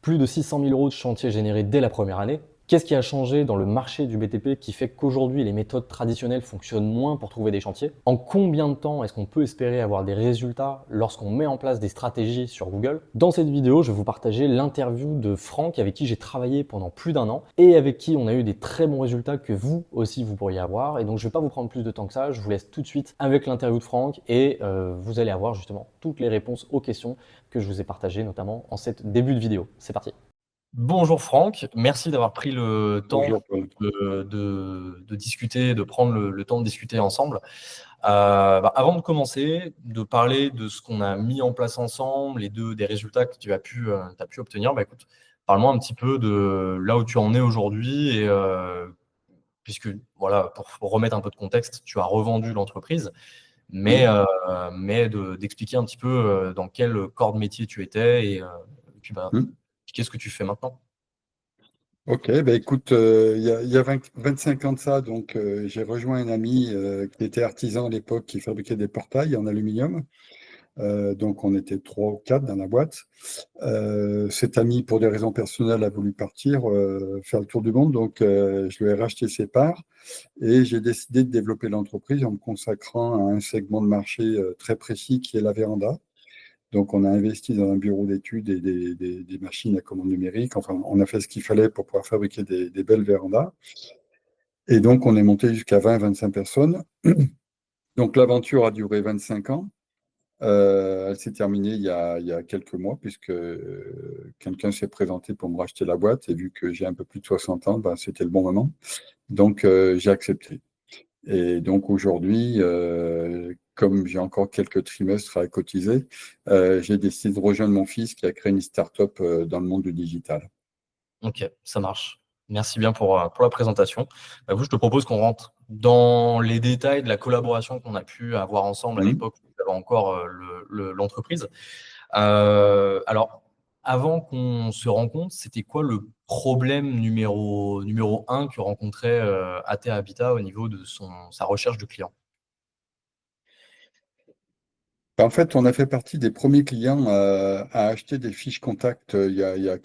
Plus de 600 000 € de chantier générés dès la première année. Qu'est-ce qui a changé dans le marché du BTP qui fait qu'aujourd'hui les méthodes traditionnelles fonctionnent moins pour trouver des chantiers? En combien de temps est-ce qu'on peut espérer avoir des résultats lorsqu'on met en place des stratégies sur Google? Dans cette vidéo, je vais vous partager l'interview de Franck avec qui j'ai travaillé pendant plus d'un an et avec qui on a eu des très bons résultats que vous aussi vous pourriez avoir. Et donc je ne vais pas vous prendre plus de temps que ça, je vous laisse tout de suite avec l'interview de Franck et vous allez avoir justement toutes les réponses aux questions que je vous ai partagées notamment en cette début de vidéo. C'est parti. Bonjour Franck, merci d'avoir pris le temps Bonjour Paul. de discuter, de prendre le temps de discuter ensemble. Avant de commencer, de parler de ce qu'on a mis en place ensemble et des résultats que tu as pu obtenir, écoute, parle-moi un petit peu de là où tu en es aujourd'hui et puisque voilà, pour remettre un peu de contexte, tu as revendu l'entreprise, mais, Oui. d'expliquer un petit peu dans quel corps de métier tu étais et puis Hmm. qu'est-ce que tu fais maintenant? Ok, écoute, il y a 25 ans de ça, donc j'ai rejoint un ami qui était artisan à l'époque, qui fabriquait des portails en aluminium. Donc on était trois ou quatre dans la boîte. Cet ami, pour des raisons personnelles, a voulu partir faire le tour du monde, donc je lui ai racheté ses parts et j'ai décidé de développer l'entreprise en me consacrant à un segment de marché très précis qui est la véranda. Donc, on a investi dans un bureau d'études et des machines à commande numérique. Enfin, on a fait ce qu'il fallait pour pouvoir fabriquer des belles vérandas. Et donc, on est monté jusqu'à 20-25 personnes. Donc, l'aventure a duré 25 ans. Elle s'est terminée il y a quelques mois, puisque quelqu'un s'est présenté pour me racheter la boîte. Et vu que j'ai un peu plus de 60 ans, c'était le bon moment. Donc, j'ai accepté. Et donc aujourd'hui, comme j'ai encore quelques trimestres à cotiser, j'ai décidé de rejoindre mon fils qui a créé une start-up dans le monde du digital. Ok, ça marche. Merci bien pour la présentation. Je te propose qu'on rentre dans les détails de la collaboration qu'on a pu avoir ensemble à Mhm. l'époque où tu avais encore l'entreprise. Alors, avant qu'on se rencontre, c'était quoi le problème numéro un que rencontrait AT Habitat au niveau de sa recherche de clients? En fait, on a fait partie des premiers clients à acheter des fiches contact il y a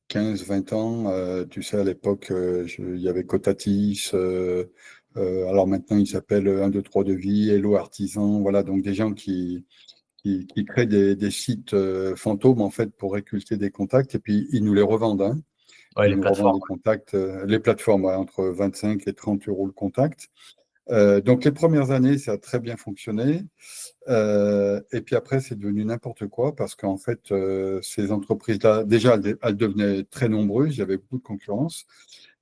15-20 ans. Tu sais, à l'époque, il y avait Cotatis. Alors maintenant, il s'appelle 1, 2, 3 Devis, Hello Artisan. Voilà, donc des gens qui créent des sites fantômes en fait pour récolter des contacts et puis ils nous les revendent. Hein. Ouais, Ils les nous revendent plateformes. des contacts, les plateformes ouais, entre 25 et 30 euros le contact. Donc les premières années, ça a très bien fonctionné. Et puis après, c'est devenu n'importe quoi parce qu'en fait, ces entreprises-là, déjà, elles devenaient très nombreuses, il y avait beaucoup de concurrence.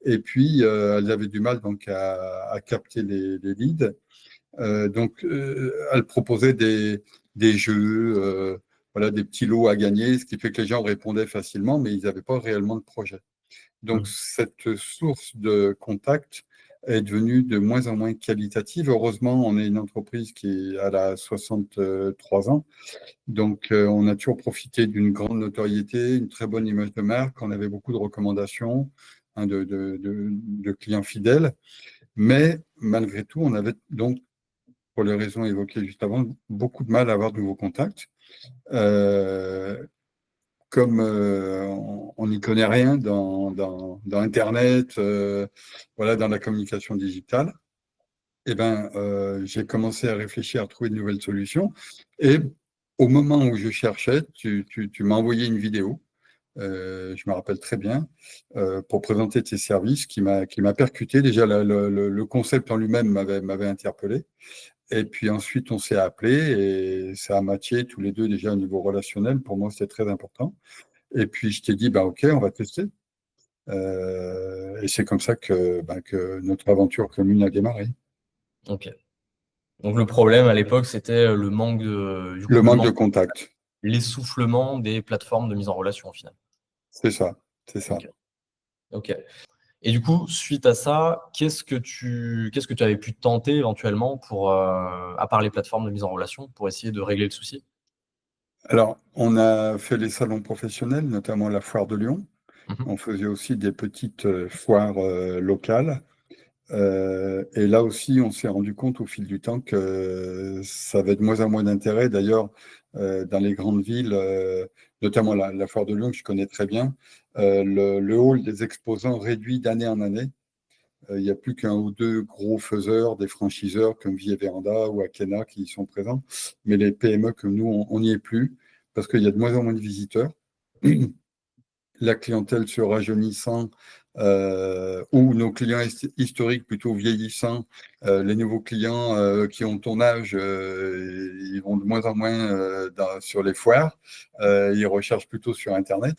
Et puis, elles avaient du mal donc à capter les leads. Elle proposait des jeux, voilà, des petits lots à gagner, ce qui fait que les gens répondaient facilement, mais ils n'avaient pas réellement de projet. Donc, Mm. cette source de contact est devenue de moins en moins qualitative. Heureusement, on est une entreprise qui a la 63 ans. Donc, on a toujours profité d'une grande notoriété, une très bonne image de marque. On avait beaucoup de recommandations hein, de clients fidèles. Mais malgré tout, on avait donc pour les raisons évoquées juste avant, beaucoup de mal à avoir de nouveaux contacts. Comme on n'y connaît rien dans Internet, voilà, dans la communication digitale, j'ai commencé à réfléchir à trouver de nouvelles solutions. Et au moment où je cherchais, tu m'as envoyé une vidéo, je me rappelle très bien, pour présenter tes services qui m'a percuté. Déjà, le concept en lui-même m'avait interpellé. Et puis ensuite, on s'est appelé et ça a matché tous les deux déjà au niveau relationnel. Pour moi, c'était très important. Et puis, je t'ai dit, OK, on va tester. Et c'est comme ça que notre aventure commune a démarré. Ok. Donc le problème à l'époque, c'était Le manque de contact, l'essoufflement des plateformes de mise en relation au final. c'est ça, c'est ça. Ok. Ok. Et du coup, suite à ça, qu'est-ce que tu avais pu tenter éventuellement à part les plateformes de mise en relation, pour essayer de régler le souci? Alors, on a fait les salons professionnels, notamment la foire de Lyon. Mhm. On faisait aussi des petites foires locales. Et là aussi, on s'est rendu compte au fil du temps que ça avait de moins en moins d'intérêt. D'ailleurs, dans les grandes villes, notamment la foire de Lyon, que je connais très bien, le hall des exposants réduit d'année en année. Il n'y a plus qu'un ou deux gros faiseurs, des franchiseurs comme Vie et Véranda ou Akena qui y sont présents. Mais les PME comme nous, on n'y est plus parce qu'il y a de moins en moins de visiteurs. La clientèle se rajeunissant ou nos clients historiques plutôt vieillissant, les nouveaux clients qui ont ton âge, ils vont de moins en moins sur les foires, ils recherchent plutôt sur Internet.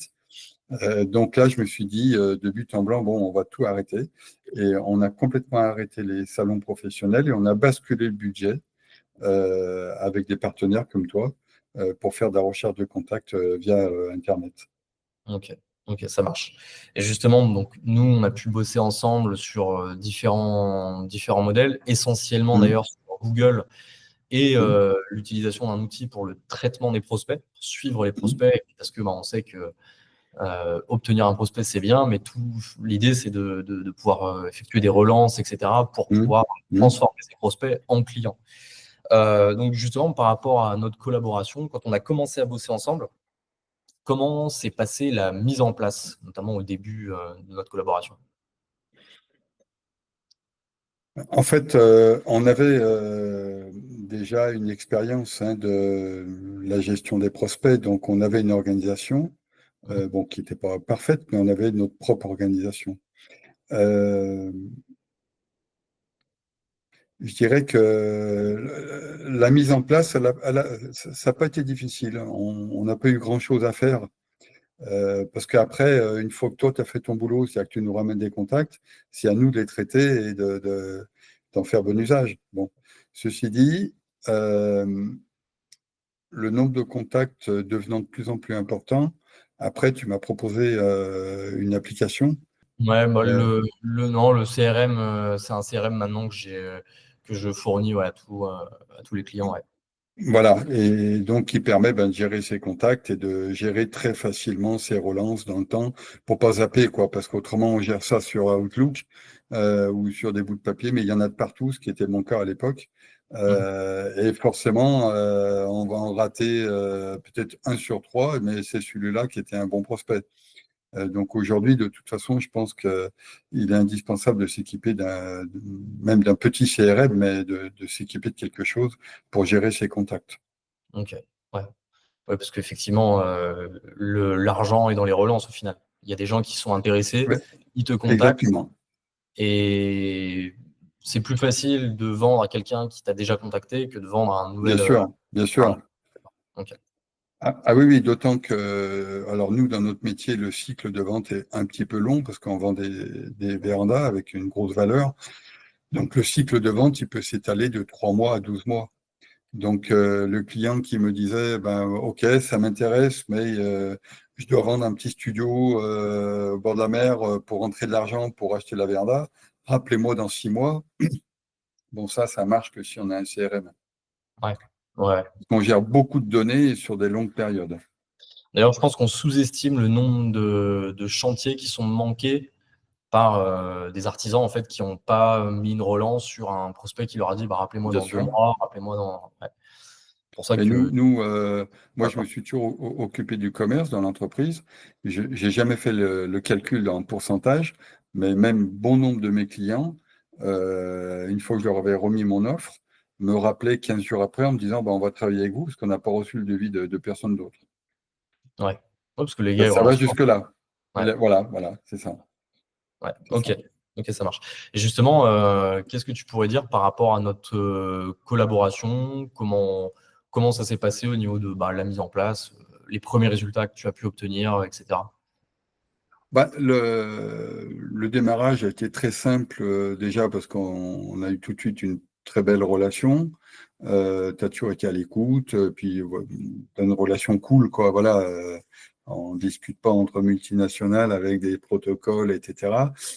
Donc là, je me suis dit de but en blanc, bon, on va tout arrêter. Et on a complètement arrêté les salons professionnels et on a basculé le budget avec des partenaires comme toi pour faire de la recherche de contact via Internet. Ok, ok, ça marche. Et justement, donc nous, on a pu bosser ensemble sur différents modèles, essentiellement Mmh, d'ailleurs sur Google et mmh, l'utilisation d'un outil pour le traitement des prospects, pour suivre les mmh, prospects, parce que on sait que obtenir un prospect, c'est bien, mais l'idée, c'est de pouvoir effectuer des relances, etc., pour mmh, pouvoir mmh. transformer ces prospects en clients. Donc justement, par rapport à notre collaboration, quand on a commencé à bosser ensemble, comment s'est passée la mise en place, notamment au début de notre collaboration? En fait, on avait déjà une expérience de la gestion des prospects, donc on avait une organisation, Mhm. bon, qui n'était pas parfaite, mais on avait notre propre organisation. Euh, je dirais que la mise en place, ça n'a pas été difficile. On n'a pas eu grand-chose à faire. Parce qu'après, une fois que toi, tu as fait ton boulot, c'est-à-dire que tu nous ramènes des contacts, c'est à nous de les traiter et d'en faire bon usage. Bon. Ceci dit, euh, le nombre de contacts devenant de plus en plus important, après, tu m'as proposé une application. Ouais, bah, Euh, non, le CRM, c'est un CRM maintenant que je fournis, ouais, à tous les clients. Ouais. Voilà, et donc qui permet de gérer ses contacts et de gérer très facilement ses relances dans le temps pour pas zapper, quoi, parce qu'autrement on gère ça sur Outlook ou sur des bouts de papier, mais il y en a de partout, ce qui était mon cas à l'époque. Mhm. Et forcément, on va en rater peut-être un sur trois, mais c'est celui-là qui était un bon prospect. Donc aujourd'hui, de toute façon, je pense qu'il est indispensable de s'équiper même d'un petit CRM, mais de s'équiper de quelque chose pour gérer ses contacts. Ok. Ouais. Ouais, parce qu'effectivement, l'argent est dans les relances au final. Il y a des gens qui sont intéressés, Ouais, ils te contactent exactement. et c'est plus facile de vendre à quelqu'un qui t'a déjà contacté que de vendre à un Bien nouvel. sûr, bien À un- sûr. Ok. Ah oui, oui, d'autant que, alors nous, dans notre métier, le cycle de vente est un petit peu long parce qu'on vend des vérandas avec une grosse valeur. Donc le cycle de vente, il peut s'étaler de 3 mois à 12 mois. Donc, le client qui me disait, ben, OK, ça m'intéresse, mais je dois vendre un petit studio au bord de la mer pour rentrer de l'argent pour acheter la véranda. Rappelez-moi dans 6 mois. Bon, ça marche que si on a un CRM. Ouais. Ouais. On gère beaucoup de données sur des longues périodes. D'ailleurs, je pense qu'on sous-estime le nombre de chantiers qui sont manqués par des artisans en fait qui n'ont pas mis une relance sur un prospect qui leur a dit bah, rappelez-moi Bien dans deux sûr. mois, rappelez-moi dans. Ouais. C'est pour ça Mais que. moi, je me suis toujours occupé du commerce dans l'entreprise. Je n'ai jamais fait le calcul en pourcentage, mais même bon nombre de mes clients, une fois que je leur avais remis mon offre, me rappelaient 15 jours après en me disant bah, on va travailler avec vous parce qu'on n'a pas reçu le devis de personne d'autre. Ouais. Ouais, parce que les gars Ça, ils ça va relancent pas. jusque-là. Et Ouais. voilà, voilà, c'est ça. Ouais. C'est Ok. ça. Ok, ça marche. Et justement, qu'est-ce que tu pourrais dire par rapport à notre collaboration? Comment ça s'est passé au niveau de bah, la mise en place, les premiers résultats que tu as pu obtenir, etc. Bah, le démarrage a été très simple déjà parce qu'on a eu tout de suite une très belle relation. Tu as toujours été à l'écoute, puis t'as une relation cool, quoi. Voilà, on discute pas entre multinationales avec des protocoles, etc.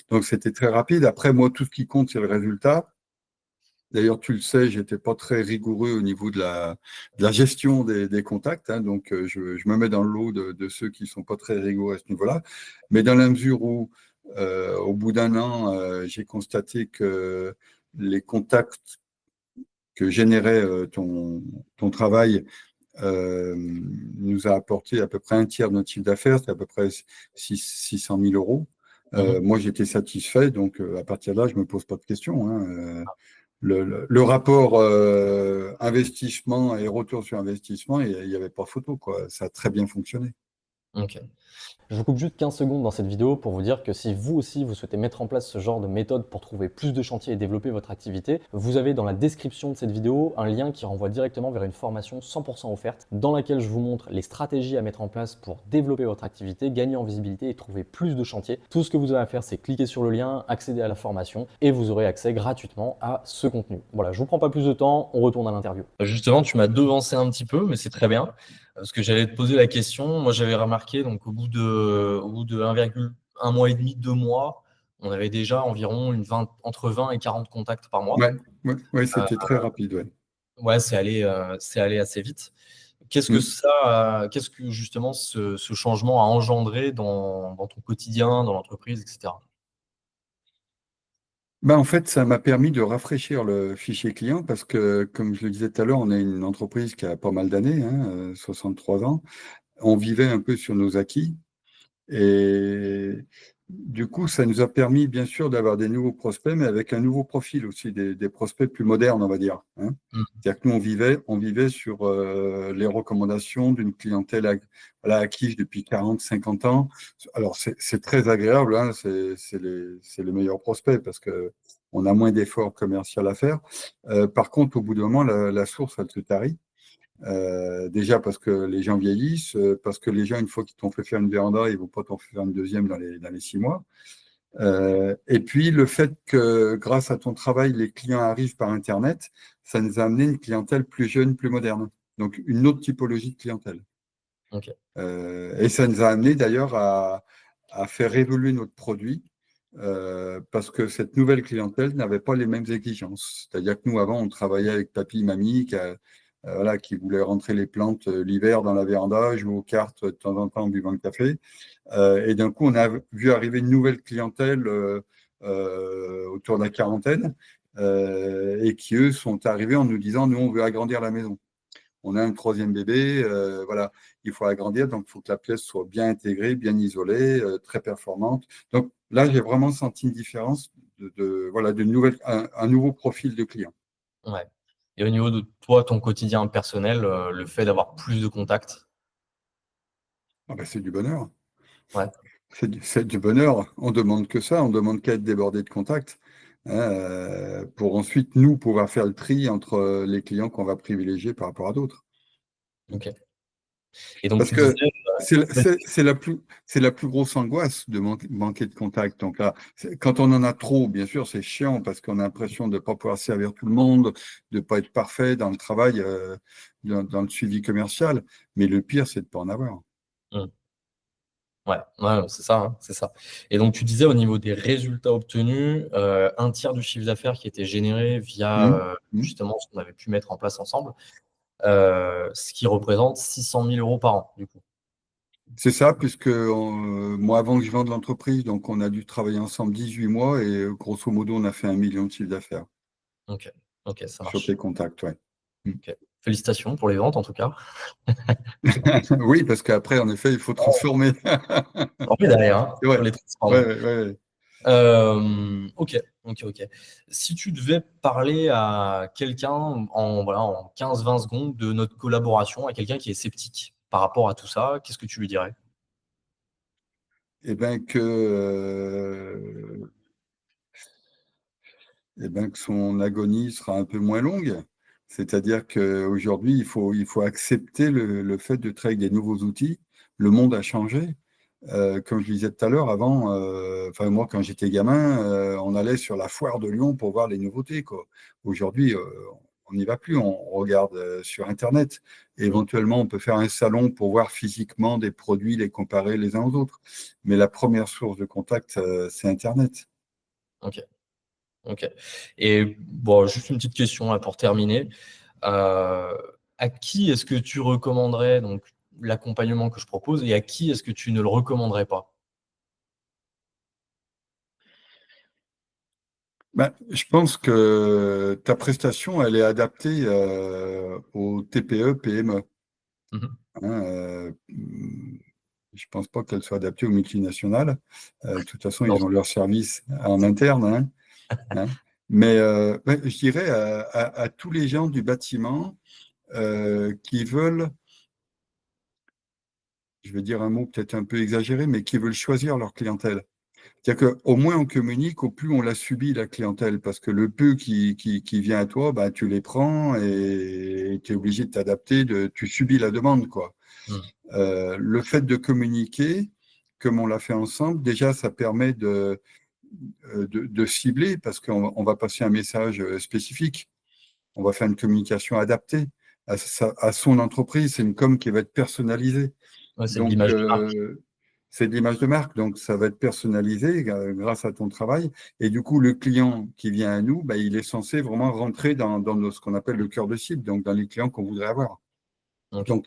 Donc c'était très rapide. Après, moi, tout ce qui compte, c'est le résultat. D'ailleurs, tu le sais, j'étais pas très rigoureux au niveau de la gestion des contacts, hein, donc je me mets dans le lot de ceux qui sont pas très rigoureux à ce niveau-là. Mais dans la mesure où, au bout d'un an, j'ai constaté que les contacts que générait ton travail nous a apporté à peu près un tiers de notre chiffre d'affaires, c'est à peu près 600 000 euros. Mhm. Moi, j'étais satisfait, donc à partir de là, je me pose pas de questions, hein. Le rapport investissement et retour sur investissement, il n'y avait pas photo, quoi. Ça a très bien fonctionné. Ok. Je vous coupe juste 15 secondes dans cette vidéo pour vous dire que si vous aussi vous souhaitez mettre en place ce genre de méthode pour trouver plus de chantiers et développer votre activité, vous avez dans la description de cette vidéo un lien qui renvoie directement vers une formation 100% offerte dans laquelle je vous montre les stratégies à mettre en place pour développer votre activité, gagner en visibilité et trouver plus de chantiers. Tout ce que vous avez à faire, c'est cliquer sur le lien, accéder à la formation et vous aurez accès gratuitement à ce contenu. Voilà, je vous prends pas plus de temps, on retourne à l'interview. Justement, tu m'as devancé un petit peu, mais c'est très bien. Parce que j'allais te poser la question, moi j'avais remarqué, donc au bout de 1,1 mois et demi, 2 mois, on avait déjà environ entre 20 et 40 contacts par mois. Ouais, ouais, ouais, Euh, c'était très rapide, ouais. ouais, c'est allé assez vite. Mm. Qu'est-ce que justement ce changement a engendré dans ton quotidien, dans l'entreprise, etc. Ben, en fait, ça m'a permis de rafraîchir le fichier client parce que, comme je le disais tout à l'heure, on est une entreprise qui a pas mal d'années, hein, 63 ans. On vivait un peu sur nos acquis. Et du coup, ça nous a permis, bien sûr, d'avoir des nouveaux prospects, mais avec un nouveau profil aussi, des prospects plus modernes, on va dire, hein. Mm. C'est-à-dire que nous, on vivait sur les recommandations d'une clientèle voilà, acquise depuis 40, 50 ans. Alors, c'est très agréable, hein, c'est les meilleurs prospects parce que on a moins d'efforts commerciaux à faire. Par contre, au bout d'un moment, la source, elle se tarit. Déjà parce que les gens vieillissent, parce que les gens, une fois qu'ils t'ont fait faire une véranda, ils ne vont pas t'en faire une deuxième dans les 6 mois. Et puis le fait que grâce à ton travail, les clients arrivent par Internet, ça nous a amené une clientèle plus jeune, plus moderne. Donc une autre typologie de clientèle. Ok. Et ça nous a amené d'ailleurs à faire évoluer notre produit parce que cette nouvelle clientèle n'avait pas les mêmes exigences. C'est-à-dire que nous, avant, on travaillait avec papy, mamie, voilà, qui voulaient rentrer les plantes l'hiver dans la véranda, jouer aux cartes de temps en temps en buvant le café. Et d'un coup, on a vu arriver une nouvelle clientèle autour de la quarantaine et qui, eux, sont arrivés en nous disant, nous, on veut agrandir la maison. On a un troisième bébé, voilà, il faut agrandir, donc il faut que la pièce soit bien intégrée, bien isolée, très performante. Donc là, j'ai vraiment senti une différence voilà, un nouveau profil de client. Ouais. Et au niveau de toi, ton quotidien personnel, le fait d'avoir plus de contacts, Ah ben, c'est du bonheur. ouais. C'est du bonheur. On demande que ça, on demande qu'à être débordé de contacts, hein, pour ensuite, nous, pouvoir faire le tri entre les clients qu'on va privilégier par rapport à d'autres. Ok. Et donc Parce tu disais, que c'est la plus grosse angoisse de manquer de contact. Donc là, quand on en a trop, bien sûr, c'est chiant parce qu'on a l'impression de ne pas pouvoir servir tout le monde, de ne pas être parfait dans le travail, dans le suivi commercial. Mais le pire, c'est de ne pas en avoir. hmm, ouais, ouais, c'est ça, hein, c'est ça. Et donc tu disais au niveau des résultats obtenus, un tiers du chiffre d'affaires qui était généré via Hum, hum. justement ce qu'on avait pu mettre en place ensemble, ce qui représente 600 000 euros par an, du coup. C'est ça, puisque moi, avant que je vende l'entreprise, donc on a dû travailler ensemble 18 mois et grosso modo, on a fait 1 million de chiffre d'affaires Ok, ok, ça sur tes marche. contacts, ouais. Mm. Ok. Félicitations pour les ventes en tout cas. Oui, parce qu'après, en effet, il faut transformer. En plus derrière, hein, C'est faut vrai. les Ouais, transformer. ouais, ouais. Ok, ok, ok. Si tu devais parler à quelqu'un voilà, en 15-20 secondes de notre collaboration, à quelqu'un qui est sceptique par rapport à tout ça, qu'est-ce que tu lui dirais? Eh bien que son agonie sera un peu moins longue. C'est-à-dire qu'aujourd'hui, il faut accepter le fait de travailler avec des nouveaux outils. Le monde a changé. Comme je disais tout à l'heure, avant, enfin moi quand j'étais gamin, on allait sur la foire de Lyon pour voir les nouveautés, quoi. Aujourd'hui, on n'y va plus, on regarde sur Internet. Hmm, Éventuellement, on peut faire un salon pour voir physiquement des produits, les comparer les uns aux autres. Mais la première source de contact, c'est Internet. ok, ok. Et bon, juste une petite question là, pour terminer. Euh, à qui est-ce que tu recommanderais donc l'accompagnement que je propose et à qui est-ce que tu ne le recommanderais pas? Ben, je pense que ta prestation, elle est adaptée aux TPE, PME. Mmh. Hein, je pense pas qu'elle soit adaptée aux multinationales. De toute façon, Non, ils ont leur service en interne, hein, hein. Mais ouais, je dirais à tous les gens du bâtiment qui veulent, je vais dire un mot peut-être un peu exagéré, mais qui veulent choisir leur clientèle. C'est-à-dire qu'au moins on communique, au plus on la subit, la clientèle, parce que le peu qui vient à toi, bah, tu les prends et tu es obligé de t'adapter, tu subis la demande, quoi. mmh, Le fait de communiquer, comme on l'a fait ensemble, déjà, ça permet de cibler, parce qu'on va passer un message spécifique. On va faire une communication adaptée à son entreprise. C'est une com qui va être personnalisée. ouais, c'est de Donc, l'image de marque. c'est de l'image de marque, donc ça va être personnalisé grâce à ton travail. Et du coup, le client qui vient à nous, bah, il est censé vraiment rentrer dans ce qu'on appelle le cœur de cible, donc dans les clients qu'on voudrait avoir. OK, Donc,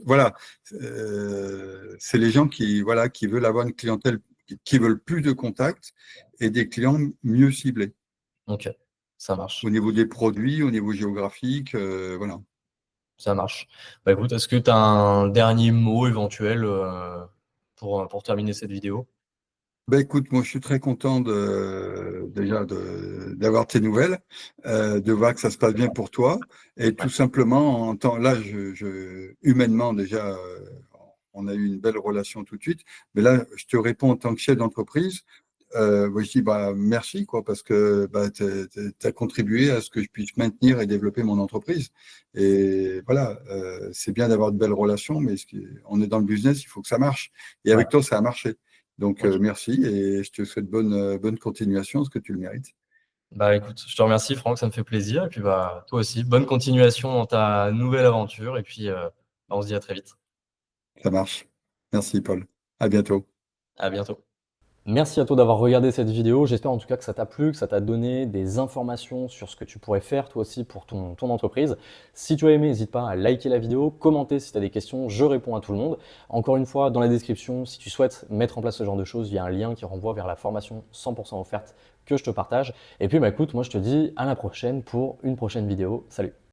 voilà, c'est les gens qui, voilà, qui veulent avoir une clientèle, qui veulent plus de contacts et des clients mieux ciblés OK, ça au marche, niveau des produits, au niveau géographique, voilà. ça marche. Bah, écoute, est-ce que tu as un dernier mot éventuel, pour terminer cette vidéo? Ben écoute, moi je suis très content déjà d'avoir tes nouvelles, de voir que ça se passe bien pour toi, et Ouais, tout simplement en temps là, humainement déjà, on a eu une belle relation tout de suite, mais là je te réponds en tant que chef d'entreprise. Moi, je dis bah merci quoi, parce que bah, tu as contribué à ce que je puisse maintenir et développer mon entreprise. Et voilà, c'est bien d'avoir de belles relations, mais on est dans le business, il faut que ça marche. Et ouais, avec toi, ça a marché. Donc OK. merci, et je te souhaite bonne continuation, parce que tu le mérites. Bah, écoute, je te remercie Franck, ça me fait plaisir et puis, bah, toi aussi, bonne continuation dans ta nouvelle aventure et puis, bah, on se dit à très vite. Ça marche. Merci Paul. À bientôt. À bientôt. Merci à toi d'avoir regardé cette vidéo. J'espère en tout cas que ça t'a plu, que ça t'a donné des informations sur ce que tu pourrais faire toi aussi pour ton entreprise. Si tu as aimé, n'hésite pas à liker la vidéo, commenter si tu as des questions, je réponds à tout le monde. Encore une fois, dans la description, si tu souhaites mettre en place ce genre de choses, il y a un lien qui renvoie vers la formation 100% offerte que je te partage. Et puis bah écoute, moi je te dis à la prochaine pour une prochaine vidéo. Salut!